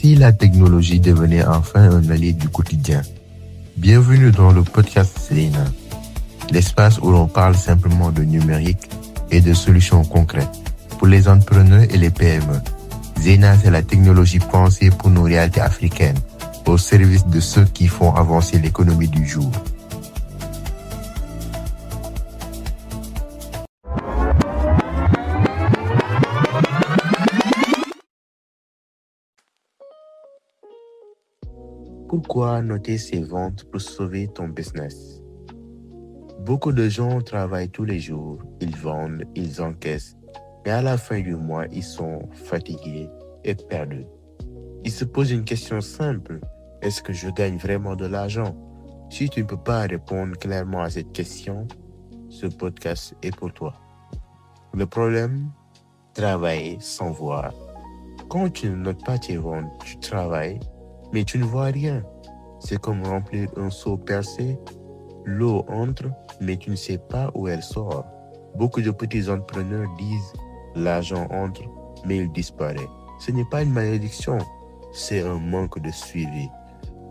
si la technologie devenait enfin un allié du quotidien? Bienvenue dans le podcast Zeina, l'espace où l'on parle simplement de numérique et de solutions concrètes pour les entrepreneurs et les PME. Zeina, c'est la technologie pensée pour nos réalités africaines, au service de ceux qui font avancer l'économie du jour. Pourquoi noter ses ventes pour sauver ton business? Beaucoup de gens travaillent tous les jours, ils vendent, ils encaissent, mais à la fin du mois, ils sont fatigués et perdus. Ils se posent une question simple, est-ce que je gagne vraiment de l'argent? Si tu ne peux pas répondre clairement à cette question, ce podcast est pour toi. Le problème, travailler sans voir. Quand tu ne notes pas tes ventes, tu travailles, mais tu ne vois rien. C'est comme remplir un seau percé. L'eau entre, mais tu ne sais pas où elle sort. Beaucoup de petits entrepreneurs disent « l'argent entre, mais il disparaît ». Ce n'est pas une malédiction, c'est un manque de suivi.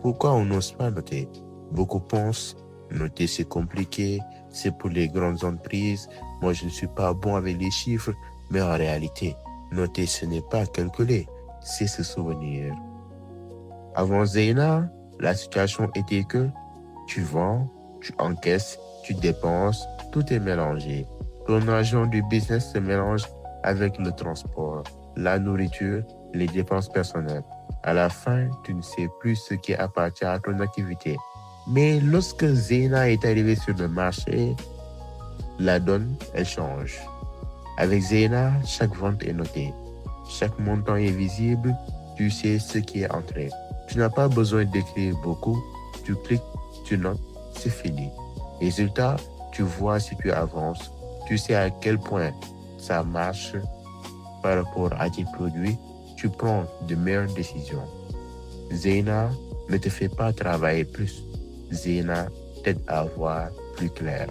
Pourquoi on n'ose pas noter? Beaucoup pensent « noter c'est compliqué, c'est pour les grandes entreprises, moi je ne suis pas bon avec les chiffres ». Mais en réalité, noter ce n'est pas calculer, c'est se souvenir. Avant Zeina, la situation était que tu vends, tu encaisses, tu dépenses, tout est mélangé. Ton argent du business se mélange avec le transport, la nourriture, les dépenses personnelles. À la fin, tu ne sais plus ce qui appartient à ton activité. Mais lorsque Zeina est arrivé sur le marché, la donne, elle change. Avec Zeina, chaque vente est notée. Chaque montant est visible, tu sais ce qui est entré. Tu n'as pas besoin d'écrire beaucoup, tu cliques, tu notes, c'est fini. Résultat, tu vois si tu avances, tu sais à quel point ça marche par rapport à tes produits, tu prends de meilleures décisions. Zeina ne te fait pas travailler plus, Zeina t'aide à voir plus clair.